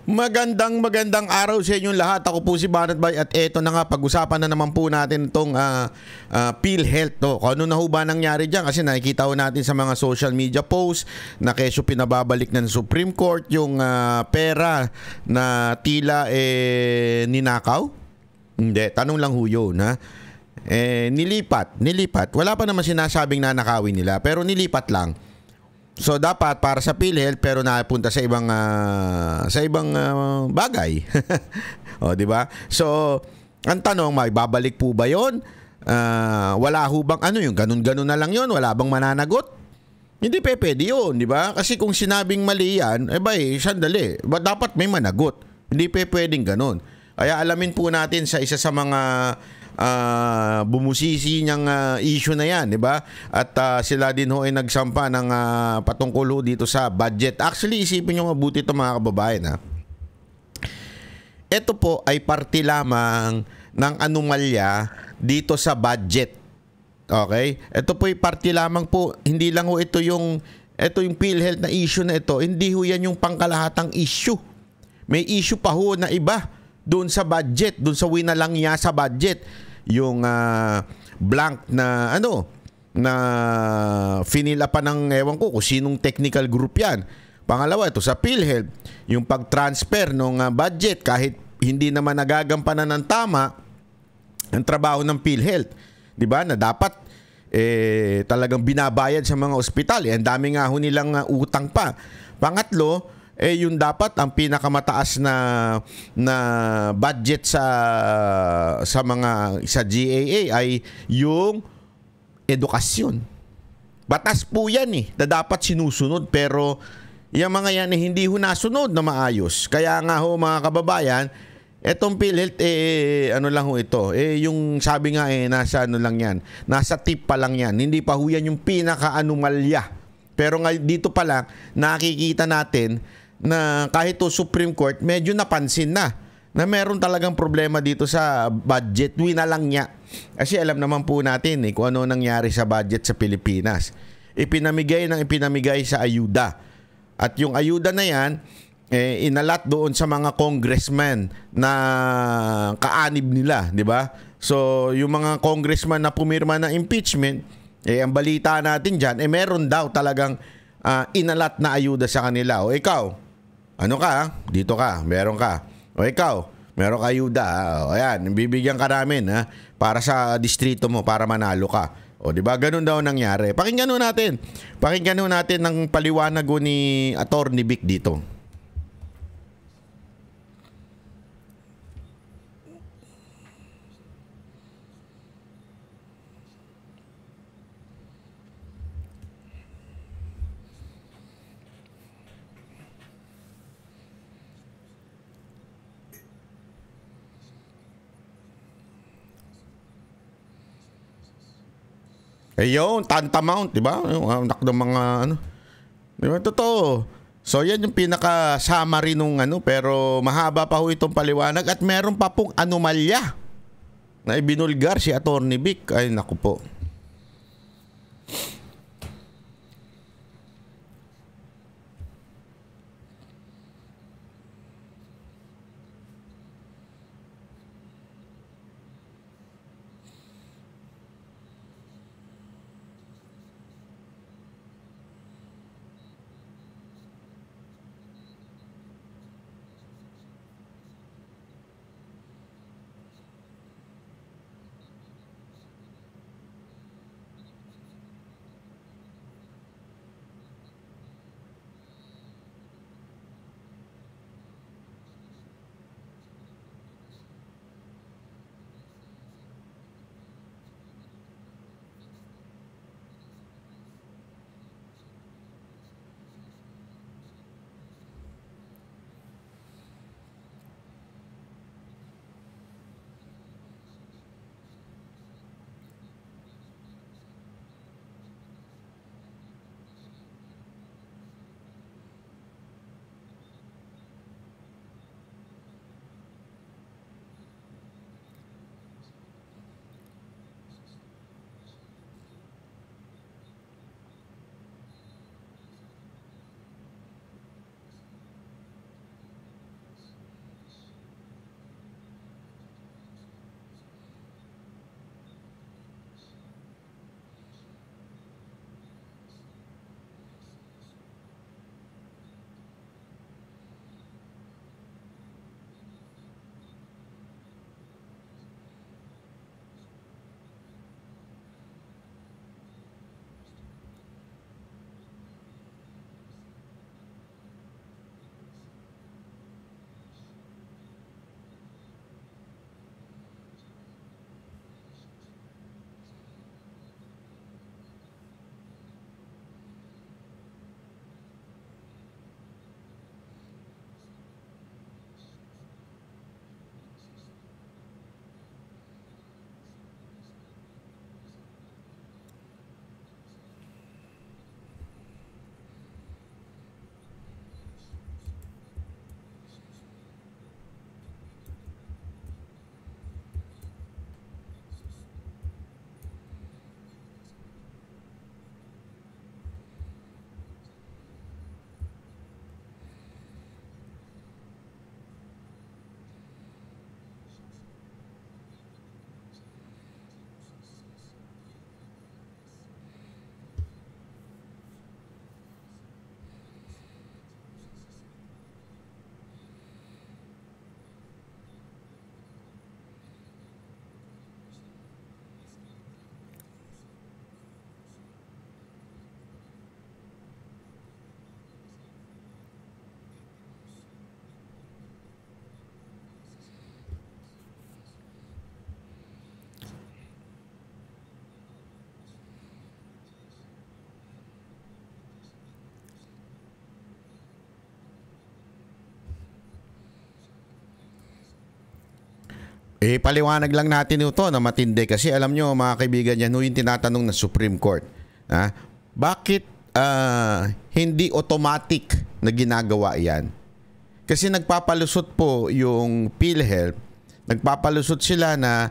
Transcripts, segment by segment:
Magandang araw sa inyong lahat. Ako po si Banat Bay at eto na nga, pag-usapan na naman po natin itong PhilHealth. To. Kung ano na ho ba nangyari dyan? Kasi nakikita ho natin sa mga social media posts na kesyo pinababalik ng Supreme Court yung pera na tila ninakaw. Hindi, tanong lang ho yun. Ha? Nilipat. Wala pa naman sinasabing nanakawin nila pero nilipat lang. So dapat para sa PhilHealth pero napunta sa ibang bagay. O di ba? So ang tanong, may babalik po ba 'yon? Wala ho bang ano yung ganun-ganun na lang 'yon? Wala bang mananagot? Hindi pwede 'yon, di ba? Kasi kung sinabing mali 'yan, sandali. Dapat may managot. Hindi pwedeng ganun. Kaya alamin po natin sa isa sa mga bumusisi niyang issue na yan, di ba? At sila din ho ay nagsampa ng patungkol ho dito sa budget. Actually, isipin niyo mabuti ito mga kababayan. Ha? Ito po ay parte lamang ng anomalya dito sa budget. Okay? Ito po ay parte lamang po, hindi lang ho ito yung PhilHealth na issue na ito, hindi ho yan yung pangkalahatang issue. May issue pa ho na iba doon sa budget, doon sa winalang niya sa budget, yung blank na na finila pa ng ewan ko kung sinong technical group yan. Pangalawa, ito sa PhilHealth, yung pag-transfer ng budget kahit hindi naman nagagampanan ng tama ang trabaho ng PhilHealth. 'Di ba? Na dapat talagang binabayad sa mga ospital. Ang dami nga ho nilang utang pa. Pangatlo, yung dapat ang pinakamataas na budget sa mga sa GAA ay yung edukasyon. Batas po yan na dapat sinusunod pero yung mga yan hindi ho nasunod na maayos. Kaya nga ho mga kababayan, etong PhilHealth ano lang ho ito. Yung sabi nga nasa ano lang yan. Nasa tip pa lang yan. Hindi pa ho yan yung pinaka-anomalya. Pero dito pa lang nakikita natin na kahit to Supreme Court medyo napansin na meron talagang problema dito sa budget. Winalang niya. Kasi alam naman po natin kung ano nangyari sa budget sa Pilipinas. Ipinamigay sa ayuda. At yung ayuda na yan, inalat doon sa mga congressman na kaanib nila, di ba? So, yung mga congressman na pumirma ng impeachment, ang balita natin dyan, meron daw talagang inalat na ayuda sa kanila. O ikaw, ano ka? Dito ka, meron ka. O ikaw, meron ka ayuda. O ayan, bibigyan ka namin para sa distrito mo, para manalo ka. O di ba? Ganun daw nangyari. Pakinggan natin ng paliwanag ni Attorney Vic dito. Yun, tantamount, di ba? Yung anak ng mga di ba? Totoo. So yan yung pinaka-summary nung pero mahaba pa ho itong paliwanag at meron pa pong anomalya na ibinulgar si Attorney Vic. Ay, naku po. Paliwanag lang natin ito na matindi kasi alam nyo mga kaibigan yan, yung tinatanong ng Supreme Court. Bakit hindi automatic na ginagawa yan? Kasi nagpapalusot po yung PhilHealth, nagpapalusot sila na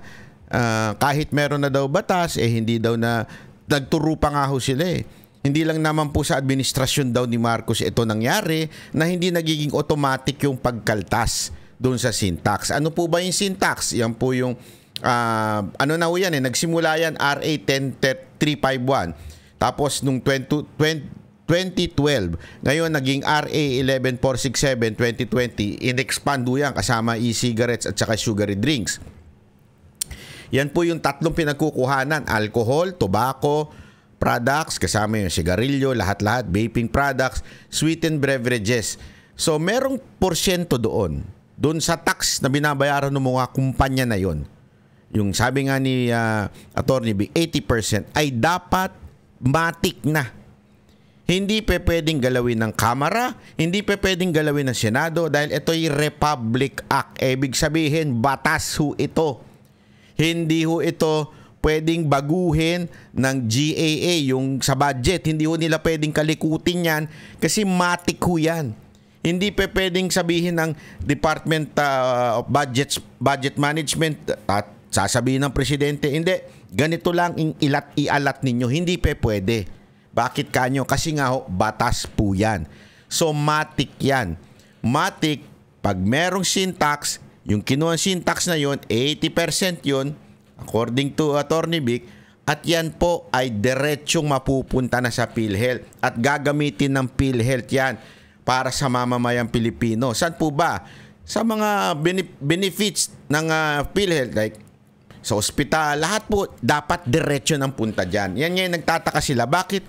kahit meron na daw batas, hindi daw na nagturo pa nga ho sila Hindi lang naman po sa administrasyon daw ni Marcos ito nangyari na hindi nagiging automatic yung pagkaltas doon sa sin tax. Ano po ba yung sin tax? Yan po yung ano na ho yan nagsimula yan RA 10351. Tapos nung 2012, ngayon naging RA 11467 2020, in-expand ho yan kasama e-cigarettes at saka sugary drinks. Yan po yung tatlong pinagkukuhanan, alcohol, tobacco, products, kasama yung sigarilyo, lahat-lahat, vaping products, sweetened beverages. So merong porsyento doon sa tax na binabayaran ng mga kumpanya na yon. Yung sabi nga ni Attorney B, 80% ay dapat matik na. Hindi pwedeng galawin ng Kamara, hindi pwedeng galawin ng Senado dahil ito'y Republic Act. Ibig sabihin, batas ho ito. Hindi ho ito pwedeng baguhin ng GAA yung sa budget. Hindi ho nila pwedeng kalikutin yan kasi matik ho yan. Hindi pwedeng sabihin ng Department of Budget Management at sasabihin ng Presidente, hindi, ganito lang ialat ninyo. Hindi pwede. Bakit kanyo? Kasi nga ho, batas po yan. So matik yan. Matik, pag merong sin tax, yung kinuha sin tax na yon 80% yon according to Attorney Vic, at yan po ay diretsong mapupunta na sa PhilHealth at gagamitin ng PhilHealth yan para sa mamamayang Pilipino. Saan po ba? Sa mga benefits ng PhilHealth, like sa ospital, lahat po dapat diretso ng punta dyan. Yan ngayon nagtataka sila, bakit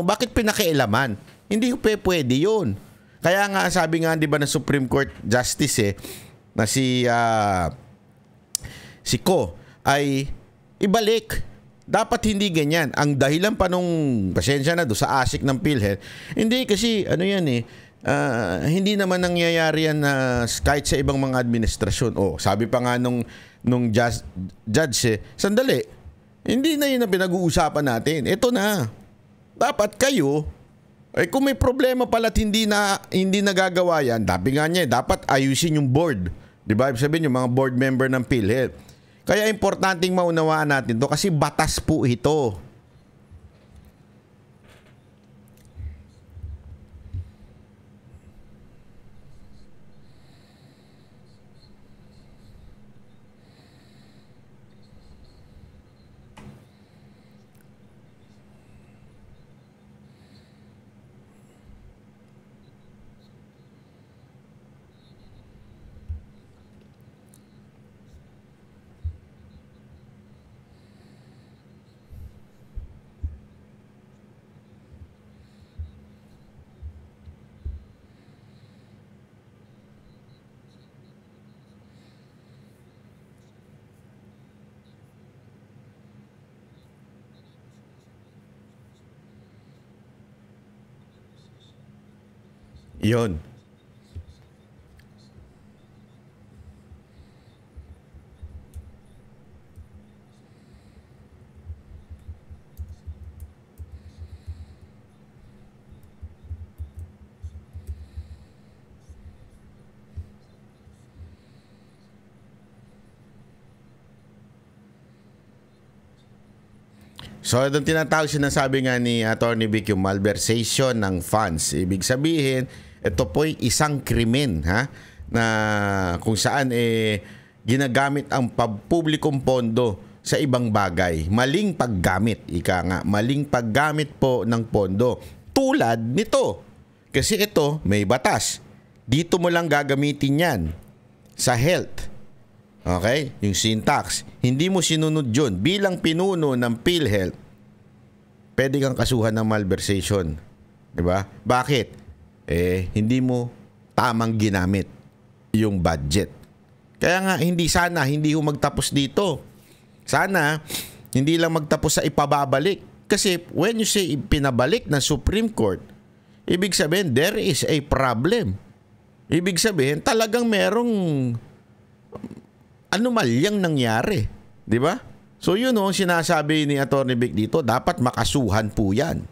bakit pinakialaman? Hindi po pwede yun. Kaya nga sabi nga 'di ba ng Supreme Court Justice na si Ko ay ibalik. Dapat hindi ganyan. Ang dahilan pa nung pasensya na do sa ASIC ng PhilHealth, hindi kasi hindi naman nangyayari yan kahit sa ibang mga administrasyon. Sabi pa nga nung judge, sandali, hindi na yun na pinag-uusapan natin. Ito na. Dapat kayo, kung may problema pala at hindi nagagawa yan, dapat ayusin yung board. Diba? Ibig sabihin yung mga board member ng PhilHealth. Kaya importanteng maunawaan natin to kasi batas po ito. Yun. So, itong tinatawag sinasabi nga ni Attorney Vic yung malversation ng funds. Ibig sabihin, ito po'y isang krimen na kung saan ginagamit ang publikong pondo sa ibang bagay. Maling paggamit, maling paggamit po ng pondo. Tulad nito. Kasi ito, may batas. Dito mo lang gagamitin yan sa health. Okay? Yung sin tax. Hindi mo sinunod yun. Bilang pinuno ng PhilHealth, pwede kang kasuhan ng malversation. Diba? Bakit? Hindi mo tamang ginamit yung budget. Kaya nga, hindi ho magtapos dito. Sana, hindi lang magtapos sa ipababalik. Kasi when you say pinabalik ng Supreme Court, ibig sabihin, there is a problem. Ibig sabihin, talagang merong anomalyang nangyari. Di ba? So yun ang sinasabi ni Atty. Vic dito, dapat makasuhan po yan.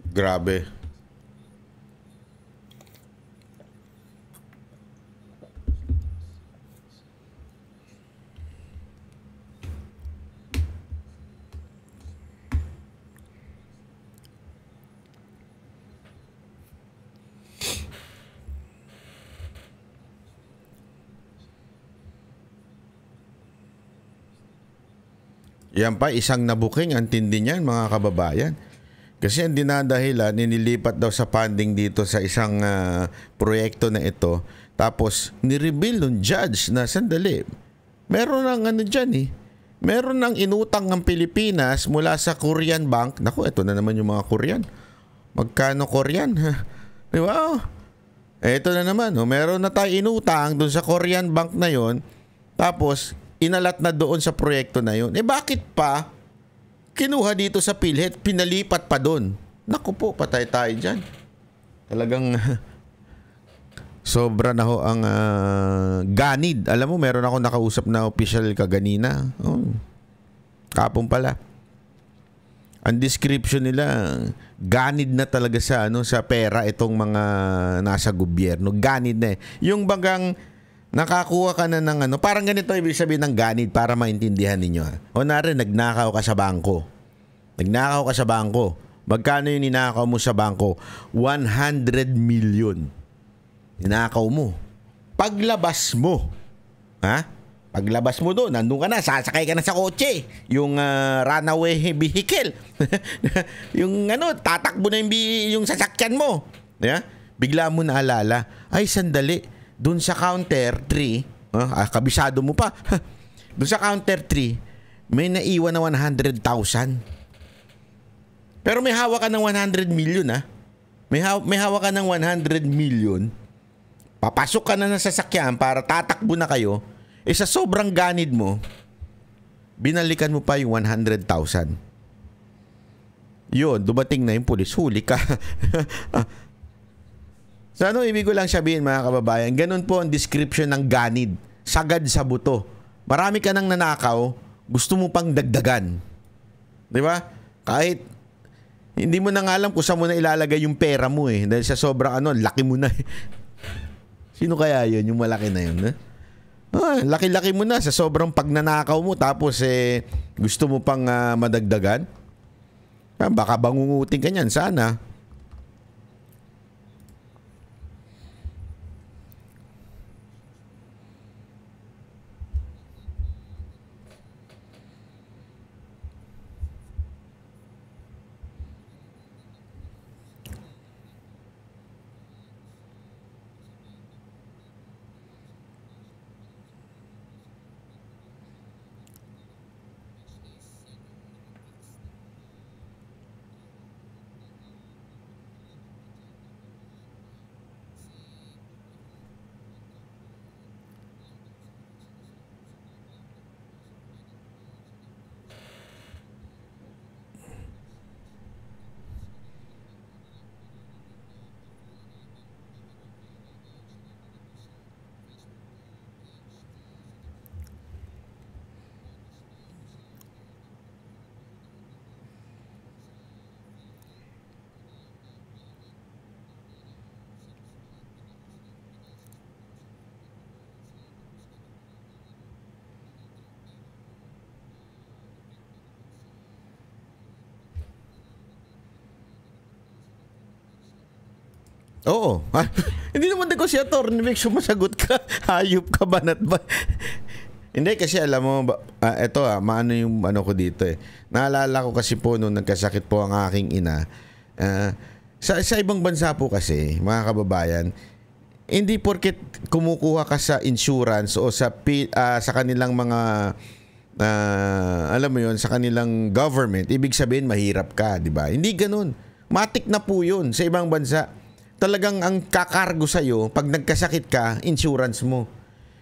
Grabe. Yan pa, isang nabuking ang tindi niyan, mga kababayan. Kasi ang dinadahilan, nililipat daw sa funding dito sa isang proyekto na ito. Tapos, nireveal ng judge na sandali. Meron ng ano dyan eh. Meron ng inutang ng Pilipinas mula sa Korean Bank. Naku, ito na naman yung mga Korean. Magkano Korean? Di ba? Ito na naman. Meron na tayo inutang dun sa Korean Bank na yon. Tapos, inalat na doon sa proyekto na yun. Bakit pa kinuha dito sa PhilHealth, pinalipat pa doon? Naku po, patay tayo dyan. Talagang sobra na ho ang ganid. Alam mo, meron ako nakausap na official kaganina. Kapon pala. Ang description nila, ganid na talaga sa sa pera itong mga nasa gobyerno. Ganid na eh. Yung bagang nakakuha ka na ng parang ganito ibig sabihin ng ganid para maintindihan ninyo. Kunwari, nagnakaw ka sa bangko. Nagnakaw ka sa bangko. Magkano yung ninakaw mo sa bangko? 100 million. Ninakaw mo. Paglabas mo, paglabas mo doon, nandun ka na, sasakay ka na sa kotse. Yung runaway vehicle. Yung tatakbo na yung sasakyan mo. Bigla mo naalala, ay sandali, doon sa counter 3, kabisado mo pa. Doon sa counter 3, may naiwan na 100,000. Pero may hawak ka ng 100 million, May hawak ka ng 100 million. Papasok ka na sa sasakyan para tatakbo na kayo. Sa sobrang ganid mo, binalikan mo pa yung 100,000. Yun, dumating na yung pulis, huli ka. So ibig ko lang sabihin, mga kababayan, ganun po ang description ng ganid. Sagad sa buto. Marami ka nang nanakaw, gusto mo pang dagdagan. Di ba? Kahit hindi mo na nga alam kung saan mo na ilalagay yung pera mo eh. Dahil sa sobrang laki mo na eh. Sino kaya yun? Yung malaki na yun, laki-laki mo na sa sobrang pagnanakaw mo, tapos gusto mo pang madagdagan. Baka bangungutin ka niyan, sana. Oo. Hindi naman negosyator. Make sure masagot ka. Hayop ka, banat ba? Hindi kasi alam mo, eto maano yung ano ko dito eh. Naalala ko kasi po nung nagkasakit po ang aking ina. ah, sa ibang bansa po kasi, mga kababayan, hindi porket kumukuha ka sa insurance o sa kanilang mga alam mo yon, sa kanilang government, ibig sabihin mahirap ka, di ba? Hindi ganoon. Matik na po yun sa ibang bansa. Talagang ang kakargo sa'yo, pag nagkasakit ka, insurance mo.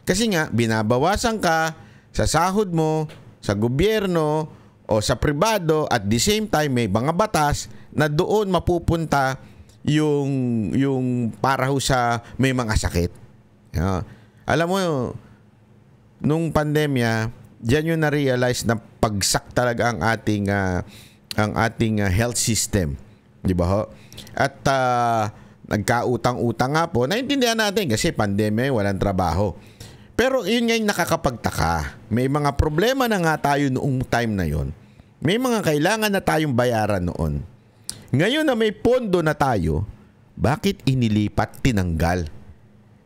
Kasi nga, binabawasan ka sa sahod mo, sa gobyerno, o sa pribado, at the same time, may mga batas na doon mapupunta yung para ho sa may mga sakit. Alam mo, nung pandemya, diyan yung na-realize na pagsak talaga ang ating health system. Di ba ho? At nagkautang-utang nga po. Naintindihan natin kasi pandemya, walang trabaho. Pero yun nga yung nakakapagtaka. May mga problema na nga tayo noong time na yon. May mga kailangan na tayong bayaran noon. Ngayon na may pondo na tayo, bakit inilipat, tinanggal?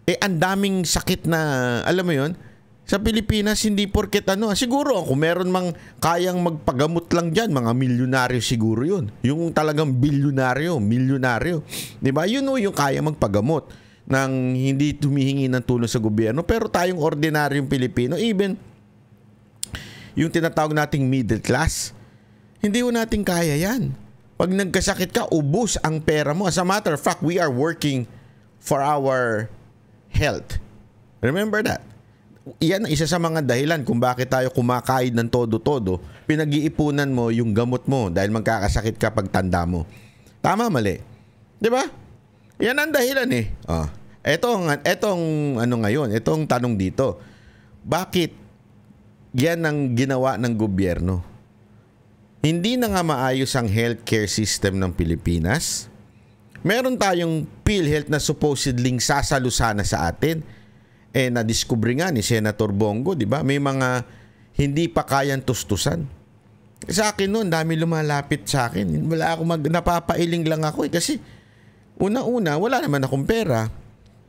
Ang daming sakit na, alam mo yon, sa Pilipinas, hindi porket siguro kung meron mang kayang magpagamot lang dyan, mga milyonaryo siguro yun. Yung talagang bilyonaryo, milyonaryo. Diba? Yun yung kaya magpagamot nang hindi tumihingi ng tulong sa gobyerno. Pero tayong ordinaryong Pilipino, even yung tinatawag nating middle class, hindi ho natin kaya yan. Pag nagkasakit ka, ubus ang pera mo. As a matter of fact, we are working for our health. Remember that? Iyan isa sa mga dahilan kung bakit tayo kumakain ng todo-todo. Pinag-iipunan mo yung gamot mo dahil magkakasakit ka pag tanda mo. Tama, mali? Di ba? Yan ang dahilan eh. Etong ngayon, etong tanong dito. Bakit yan ang ginawa ng gobyerno? Hindi na nga maayos ang healthcare system ng Pilipinas. Meron tayong PhilHealth na supposedly sasalusana sa atin. Na-discover nga ni Senator Bongo, di ba? May mga hindi pa kayang tustusan. Sa akin noon, dami lumalapit sa akin. Wala ako napapailing lang ako kasi una-una, wala naman akong pera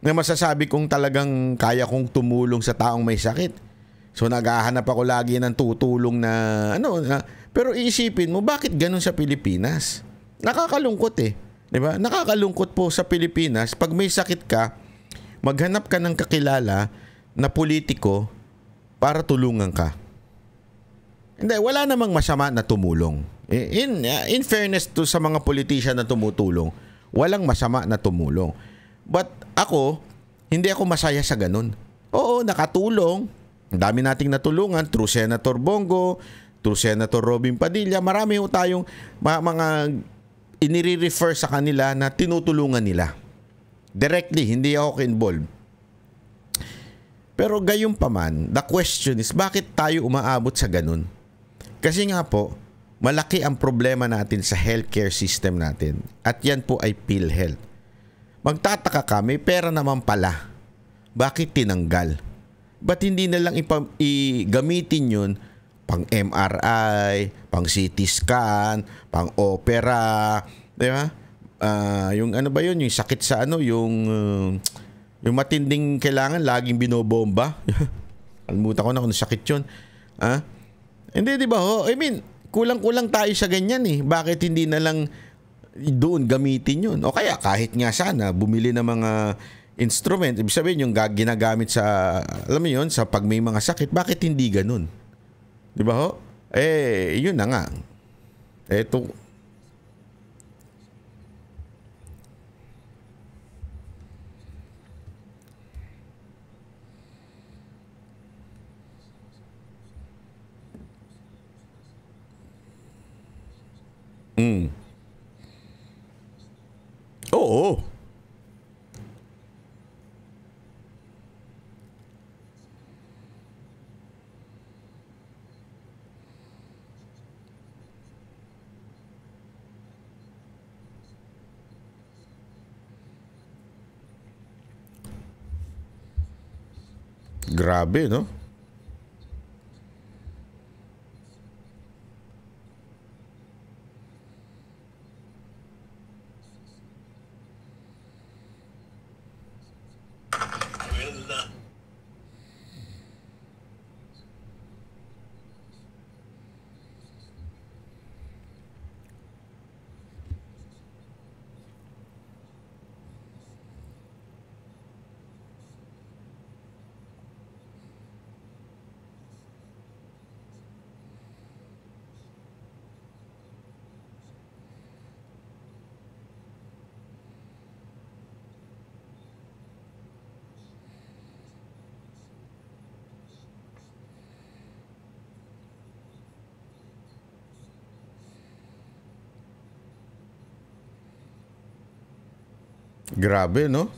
na masasabi kong talagang kaya kong tumulong sa taong may sakit. So naghahanap ako lagi ng tutulong na pero iisipin mo, bakit ganun sa Pilipinas? Nakakalungkot eh. Di ba? Nakakalungkot po sa Pilipinas, pag may sakit ka, maghanap ka ng kakilala na politiko para tulungan ka. Hindi, wala namang masama na tumulong. In fairness to sa mga politician na tumutulong, walang masama na tumulong. But ako, hindi ako masaya sa ganun. Oo, nakatulong. Ang dami nating natulungan through Senator Bongo, through Senator Robin Padilla. Marami ho tayong mga inire-refer sa kanila na tinutulungan nila. Directly, hindi ako involved. Pero gayon pa man, the question is, bakit tayo umaabot sa ganun? Kasi nga po, malaki ang problema natin sa healthcare system natin. At yan po ay PhilHealth. Magtataka ka, may pera naman pala. Bakit tinanggal? Ba't hindi na lang gamitin yun pang MRI, pang CT scan, pang opera, di ba? Yung ano ba yun, yung sakit sa yung matinding kailangan laging binobomba. Kalimutan ko na kung sakit yun. Hindi, di ba ho? I mean, kulang-kulang tayo sa ganyan eh. Bakit hindi na lang doon gamitin yun? O kaya kahit nga sana bumili ng mga instrument, ibig sabihin yung ginagamit sa, alam mo yun, sa pag may mga sakit, bakit hindi ganun? Di ba ho? Yun na nga. Eto, oo. Grabe, no? Grabe, no?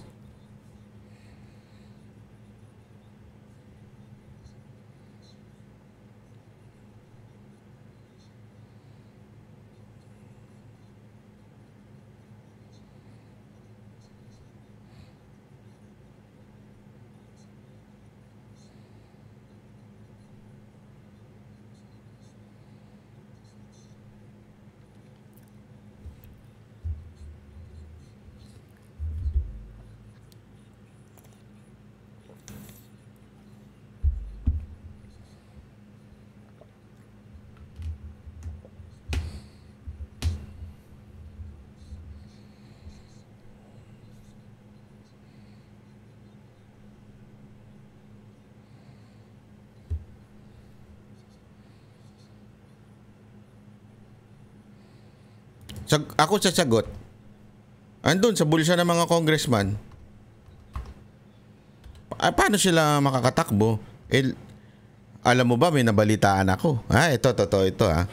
Ako sasagot. Andun sa bulsa ng mga congressman. Paano sila makakatakbo? Alam mo ba, may nabalitaan ako. Ito, totoo ito ha.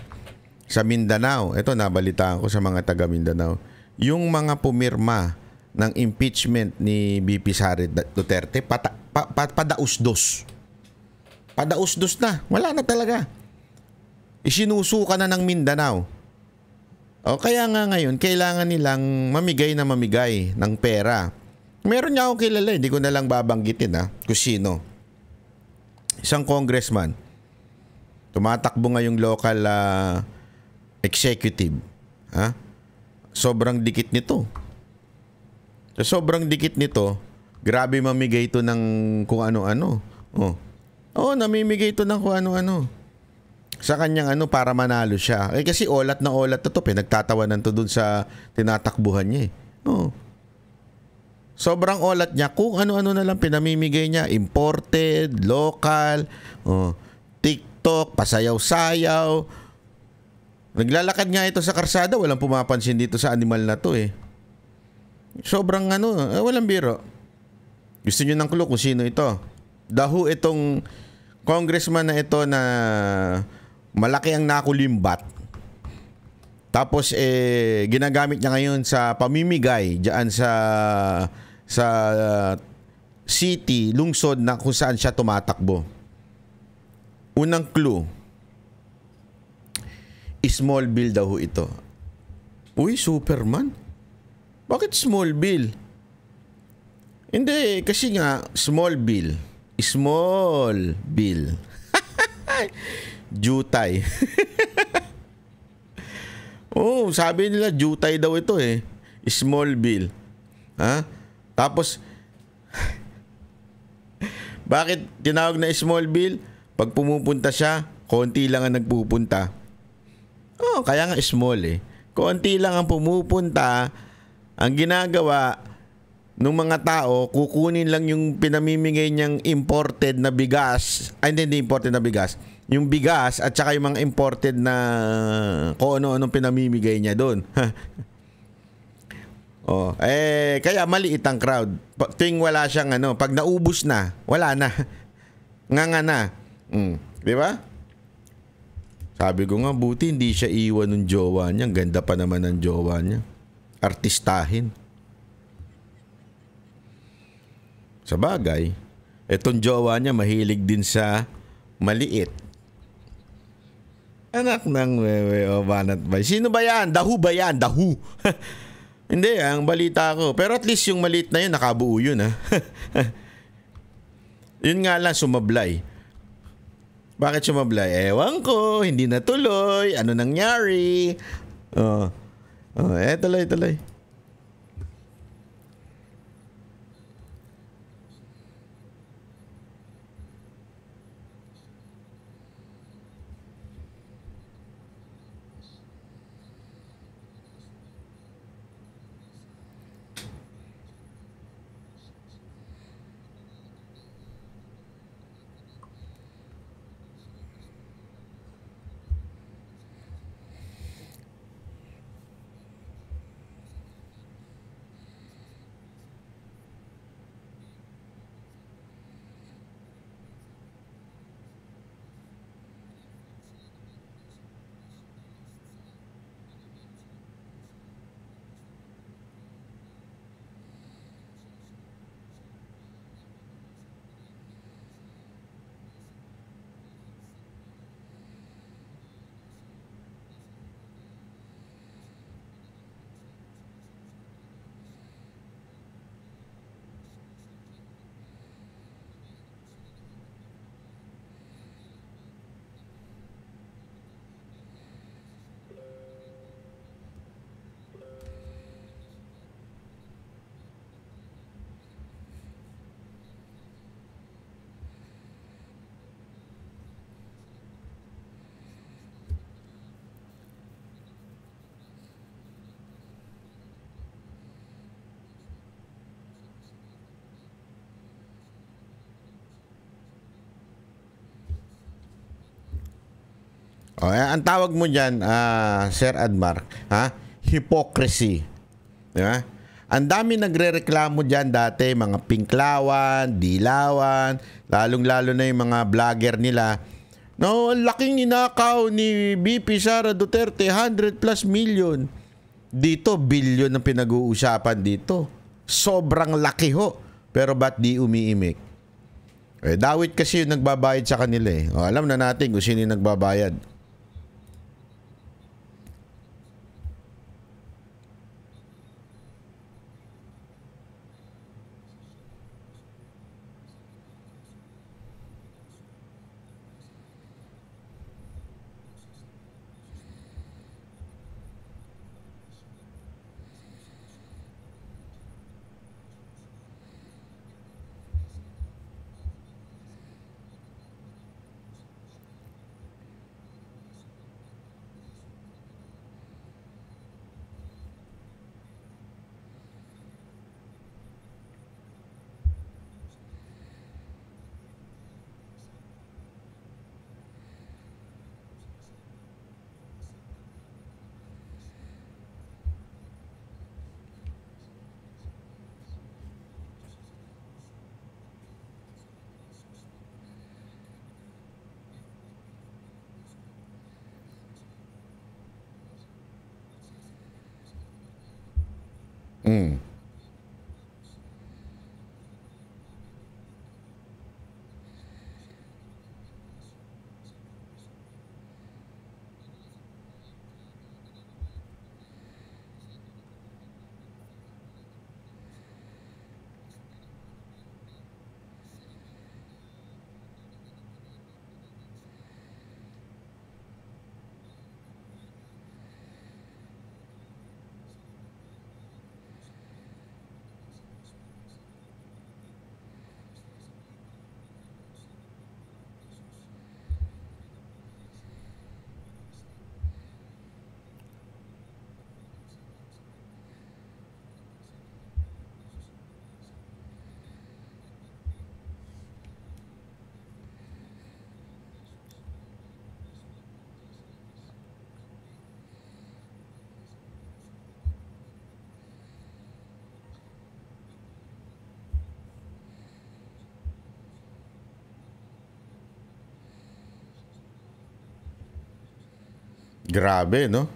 Sa Mindanao, ito nabalitaan ko sa mga taga Mindanao. Yung mga pumirma ng impeachment ni BP Sara Duterte, padausdos. Padausdos na. Wala na talaga. Isinusuka na ng Mindanao. Kaya nga ngayon, kailangan nilang mamigay ng pera. Meron niya akong kilala, hindi ko na lang babanggitin kung sino. Isang congressman. Tumatakbo ngayong local executive. Sobrang dikit nito. So, sobrang dikit nito, grabe mamigay ito ng kung ano-ano. Namimigay ito ng kung ano-ano. Sa kanyang para manalo siya. Kasi olat na olat na to. Pinagtatawanan to dun sa tinatakbuhan niya Sobrang olat niya. Kung ano-ano na lang pinamimigay niya. Imported, local, TikTok, pasayaw-sayaw. Naglalakad nga ito sa karsada. Walang pumapansin dito sa animal na to Sobrang walang biro. Gusto niyo ng clue kung sino ito? Dahu itong congressman na ito na malaki ang nakulimbat. Tapos ginagamit niya ngayon sa pamimigay diyan sa city, lungsod na kung saan siya tumatakbo. Unang clue. Smallville daw ito. Uy, Superman? Bakit Smallville? Hindi, kasi nga Smallville. Smallville. Jutay. Sabi nila jutay daw ito Smallville. Tapos bakit tinawag na Smallville? Pag pumupunta siya, konti lang ang nagpupunta. Kaya nga small Konti lang ang pumupunta. Ang ginagawa nung mga tao, kukunin lang yung pinamimigay niyang imported na bigas. Hindi imported na bigas. Yung bigas at saka yung mga imported na kung ano-anong pinamimigay niya doon. Kaya maliit ang crowd. Ting wala siyang pag naubos na, wala na. Nga na. Di ba? Sabi ko nga, buti hindi siya iwan ng jowa niya. Ganda pa naman ng jowa niya. Artistahin. Sa bagay, etong jowa niya mahilig din sa maliit. Anak ng wewe o banat ba? Sino ba yan? Dahu ba yan? Dahu. Hindi, ang balita ko. Pero at least yung maliit na yun, nakabuo yun Yun nga lang, sumablay. Bakit sumablay? Ewan ko, hindi natuloy. Ano nangyari? Tuloy. O, ang tawag mo diyan, Sir Admar, ha? Hypocrisy. Di ba? Ang dami nagrereklamo diyan dati, mga pinklawan, dilawan, lalong-lalo na yung mga vlogger nila. No, laking ninakaw ni VP Sara Duterte, 100 plus million. Dito, billion ang pinag-uusapan dito. Sobrang laki ho. Pero ba't di umiimik? Dawit kasi yung nagbabayad sa kanila eh. O, alam na natin kung sino yung nagbabayad. Mm. Grabe, no?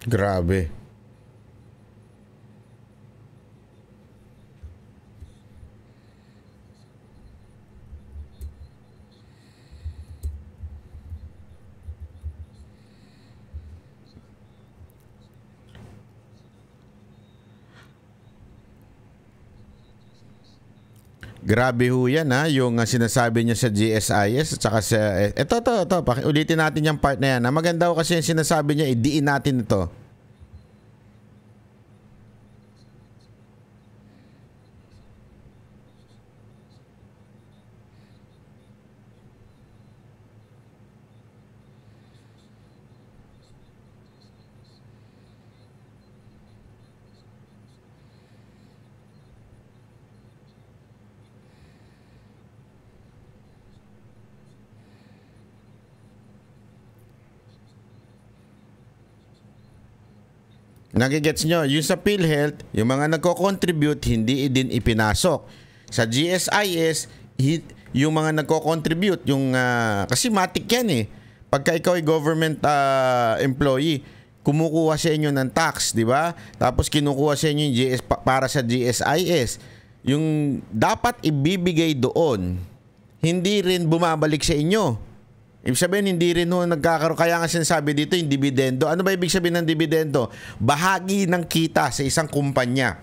Grabe. Grabe ho yan ha, yung sinasabi niya sa GSIS at saka sa... Ito, ulitin natin yung part na yan. Maganda ho kasi yung sinasabi niya, idiin natin ito. Nagigets nyo, yung sa PhilHealth, yung mga nagko-contribute, hindi din ipinasok. Sa GSIS, yung mga nagko-contribute, yung, kasi matik yan eh. Pagka ikaw ay government employee, kumukuha sa inyo ng tax, di ba? Tapos kinukuha sa inyo yung para sa GSIS. Yung dapat ibibigay doon, hindi rin bumabalik sa inyo. Ibig sabihin, hindi rin nagkakaroon. Kaya nga sinasabi dito yung dividendo. Ano ba ibig sabihin ng dividendo? Bahagi ng kita sa isang kumpanya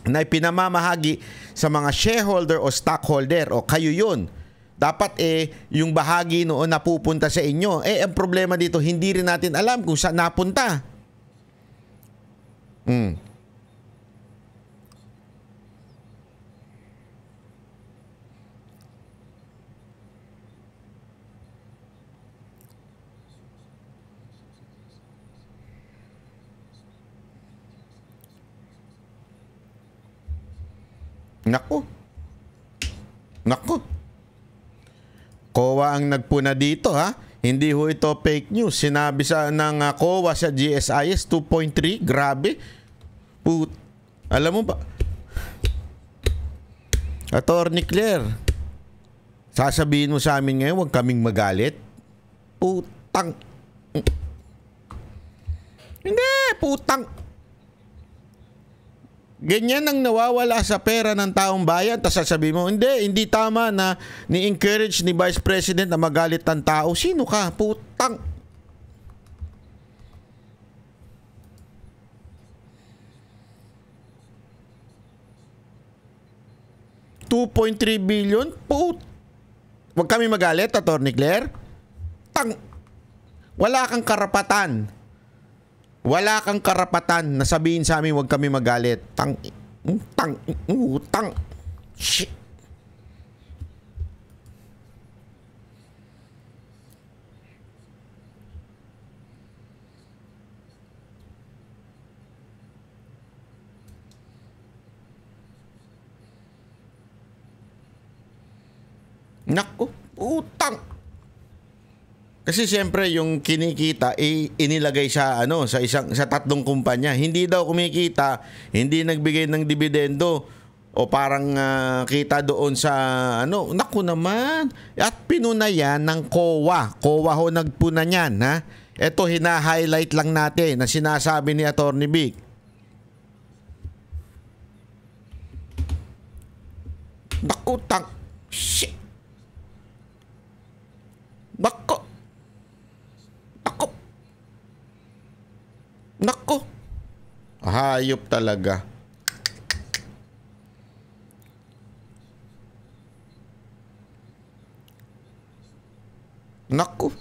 na ipinamamahagi sa mga shareholder o stockholder o kayo yun. Dapat yung bahagi noon napupunta sa inyo. Ang problema dito, hindi rin natin alam kung saan napunta. Nako. COA ang nagpuna dito, ha? Hindi ho ito fake news. Sinabi ng COA sa GSIS 2.3. Grabe. Alam mo ba? Attorney Claire, sasabihin mo sa amin ngayon, huwag kaming magalit? Putang. Hindi, putang. Ganyan ang nawawala sa pera ng taong bayan. Tapos sasabihin mo, hindi tama na ni-encourage ni Vice President na magalit ang tao. Sino ka? Putang. $2.3 billion? Huwag kami magalit, Attorney Claire. Wala kang karapatan. Wala kang karapatan na sabihin sa amin huwag kami magalit. Shit. Naku, utang. Kasi siyempre yung kinikita inilagay sa sa tatlong kumpanya. Hindi daw kumikita, hindi nagbigay ng dividendo o parang kita doon sa naku naman. At pinuna yan ng COA. COA ho nagpuna niyan, ha. Ito hina-highlight lang natin na sinasabi ni Attorney Vic. Naku, shit. Naku. Nako. Hayop talaga. Nako.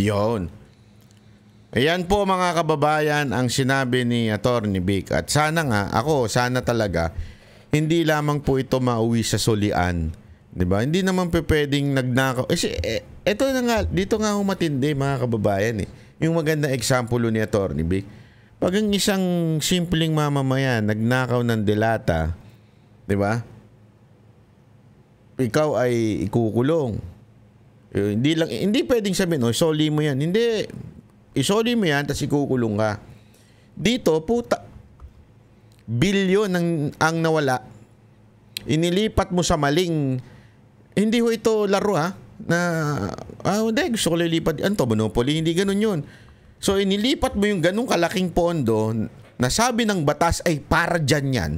Yon. Ayan po mga kababayan ang sinabi ni Attorney Vic. At sana nga, sana talaga, hindi lamang po ito mauwi sa sulian. Diba? Hindi naman pwedeng nagnakaw. Ito na nga, dito nga matindi mga kababayan. Yung maganda example ni Attorney Vic. Pag ang isang simpleng mamamayan nagnakaw ng delata, diba? Ikaw ay ikukulong. Hindi pwedeng sabihin, isoli mo yan. Hindi. Isoli mo yan, tapos ikukulong ka. Dito, bilyon ang nawala. Inilipat mo sa maling, hindi ho ito laro, ha? Hindi, gusto ko lilipat. Monopoly, hindi ganun yun. So, inilipat mo yung ganung kalaking pondo nasabi ng batas ay para dyan yan,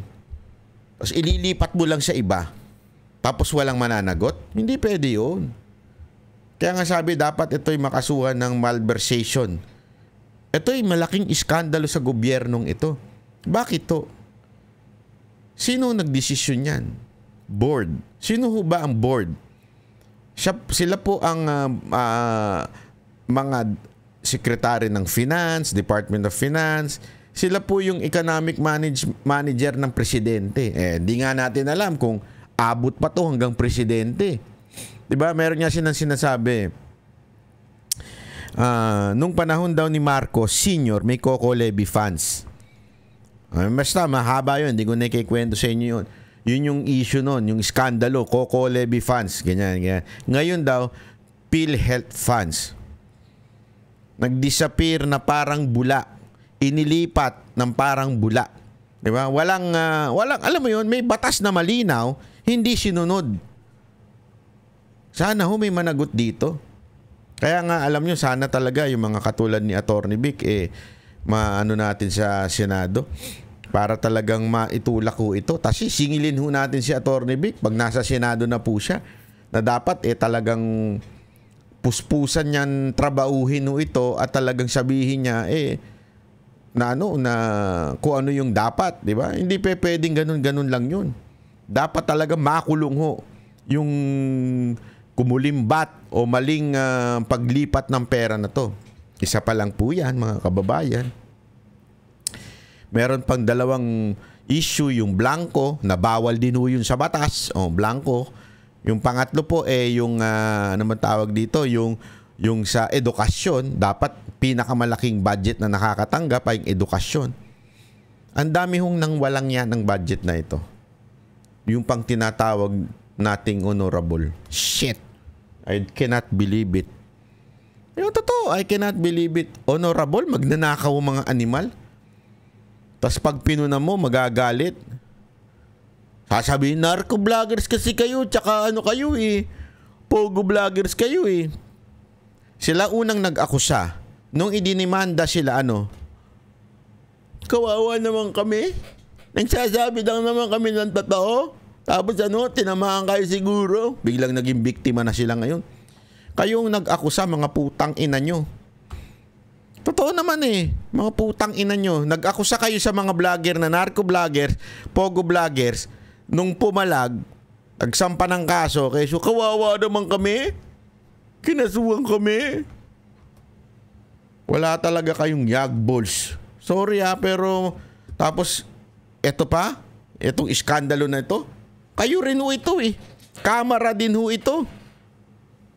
tapos ililipat mo lang sa iba, tapos walang mananagot, hindi pwede yun. Kaya nga sabi, dapat ito'y makasuhan ng malversation. Ito'y malaking iskandalo sa gobyernong ito. Bakit to? Sino nagdesisyon yan? Board. Sino ho ba ang board? Sila po ang mga sekretary ng Finance, Department of Finance. Sila po yung economic manager ng presidente. Di nga natin alam kung abot pa to hanggang presidente. Diba? Meron niya sinasabi, nung panahon daw ni Marcos Sr., may Coco Levy funds. Basta mahaba yun, hindi ko na ikikwento sa inyo yun. Yun yung issue nun, yung skandalo, Coco Levy funds, ganyan. Ngayon daw, PhilHealth funds. Nag-disappear na parang bula. Inilipat ng parang bula. Diba? Walang, alam mo yun, may batas na malinaw, hindi sinunod. Sana ho may managot dito. Kaya nga, alam nyo, sana talaga yung mga katulad ni Atty. Vic, maano natin sa Senado para talagang maitulak ho ito. Tapos singilin ho natin si Atty. Vic pag nasa Senado na po siya, na dapat talagang puspusan niyan, trabahuhin ho ito at talagang sabihin niya na kung ano yung dapat, di ba? Hindi pwedeng ganun lang yun. Dapat talaga makulong ho yung kumulimbat o maling paglipat ng pera na to. Isa pa lang po yan, mga kababayan. Meron pang dalawang issue, yung blanco, na bawal din ho yun sa batas. Blanco. Yung pangatlo po yung naman tawag dito, yung sa edukasyon, dapat pinakamalaking budget na nakakatanggap ay yung edukasyon. Ang dami hong nang walang yan ng budget na ito. Yung pang tinatawag nating honorable. Shit. I cannot believe it. Yung totoo, I cannot believe it. Honorable, magnanakaw mga animal. Tapos pag pinuna mo, magagalit. Sasabihin, narco vloggers kasi kayo, tsaka kayo pogo vloggers kayo Sila unang nag-akusa. Nung idinimanda sila, kawawa naman kami. Nagsasabi lang naman kami ng totoo. Tapos tinamaan kayo siguro. Biglang naging biktima na sila ngayon. Kayong nag-akusa, mga putang ina nyo. Totoo naman mga putang ina nyo. Nag-akusa kayo sa mga vlogger na narco vloggers, pogo vloggers. Nung pumalag, nagsampa ng kaso. Kaya kawawa naman kami. Kinasuhan kami. Wala talaga kayong yagballs. Sorry pero tapos eto pa, etong iskandalo na ito, kayo rin ho ito Kamara din ho ito.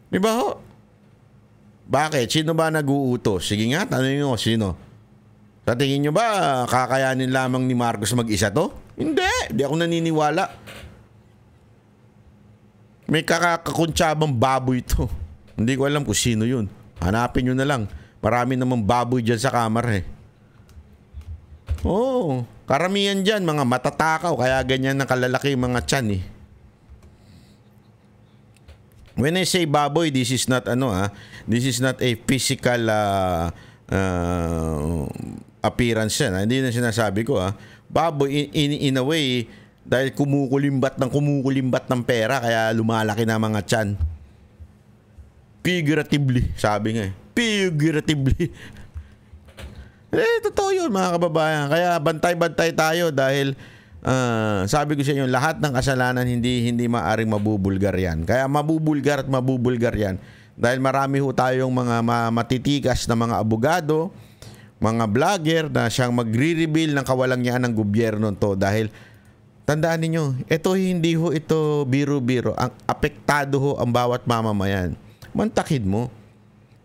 Diba ho? Bakit? Sino ba nag-uutos? Sige nga, tanongin nyo, sino? Sa tingin nyo ba, kakayanin lamang ni Marcos mag-isa to? Hindi ako naniniwala. May kakakuntsabang baboy ito. Hindi ko alam kung sino yun. Hanapin nyo na lang. Marami namang baboy dyan sa kamera karamihan dyan, mga matatakaw, kaya ganyan na kalalaki mga tiyan When I say baboy, this is not this is not a physical appearance yan. Hindi na sinasabi ko baboy in a way, dahil kumukulimbat ng pera, kaya lumalaki na mga tiyan. Figuratively, sabi nga figuratively. Totoo yun, mga kababayan. Kaya bantay-bantay tayo dahil sabi ko sa inyo, lahat ng kasalanan hindi maaring mabubulgar yan. Kaya mabubulgar yan. Dahil marami ho tayong mga matitikas na mga abogado, mga vlogger na siyang magre-reveal ng kawalangyaan ng gobyerno to. Dahil tandaan ninyo, hindi ho ito biro-biro. Ang apektado ho ang bawat mamamayan. Mantakid mo.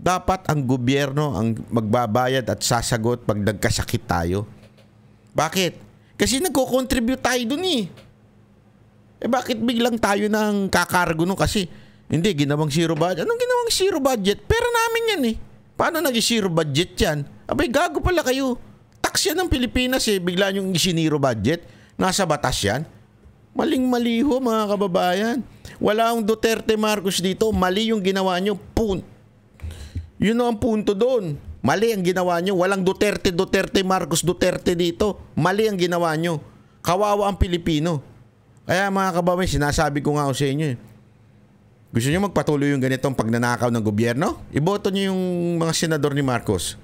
Dapat ang gobyerno ang magbabayad at sasagot pag nagkasakit tayo. Bakit? Kasi nagko-contribute tayo dun bakit biglang tayo nang kakargo nun? Kasi hindi, ginawang zero budget. Anong ginawang zero budget? Pera namin yan Paano naging zero budget yan? Abay, gago pala kayo. Tax yan ng Pilipinas bigla yung zero budget. Nasa batas yan. Maling-mali ho, mga kababayan. Wala ang Duterte Marcos dito. Mali yung ginawa nyo. Yun ang punto doon. Mali ang ginawa nyo. Walang Duterte, Marcos Duterte dito. Mali ang ginawa nyo. Kawawa ang Pilipino. Kaya mga kababayan, sinasabi ko nga sa inyo eh. Gusto nyo magpatuloy yung ganitong pagnanakaw ng gobyerno? Iboto nyo yung mga senador ni Marcos.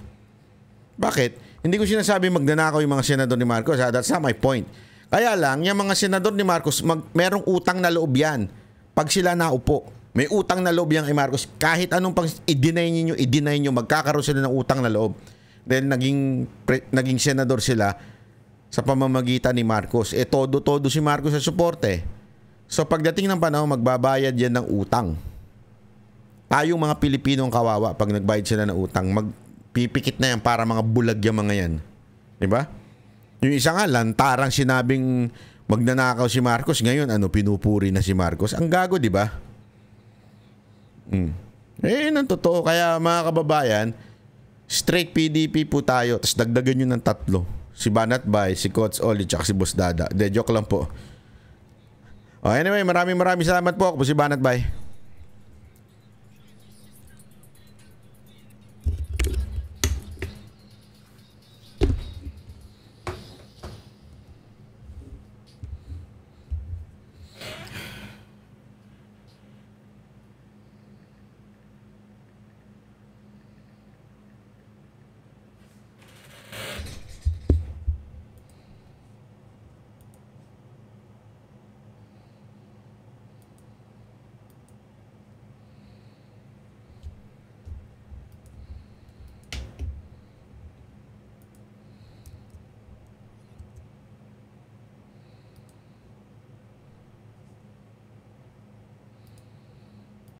Bakit? Hindi ko sinasabi magnanakaw yung mga senador ni Marcos. That's not my point. Kaya lang, yung mga senador ni Marcos, merong utang na loob yan. Pag sila naupo, may utang na loob yan kay Marcos. Kahit anong pang i-deny nyo, magkakaroon sila ng utang na loob. Dahil naging senador sila sa pamamagitan ni Marcos. Todo-todo si Marcos sa suporte. So pagdating ng panahon, magbabayad yan ng utang. Tayong mga Pilipinong kawawa, pag nagbayad sila ng utang, magpipikit na yan para mga bulag yung mga yan. Diba? Yung isa nga, lantarang sinabing magnanakaw si Marcos. Ngayon, pinupuri na si Marcos. Ang gago, di ba? Yun ang totoo. Kaya mga kababayan, straight PDP po tayo. Tapos dagdagan nyo ng 3. Si Banat Bay, si Coach Oli, tsaka si Boss Dada. De, joke lang po. Anyway, maraming salamat po. Ako po si Banat Bay.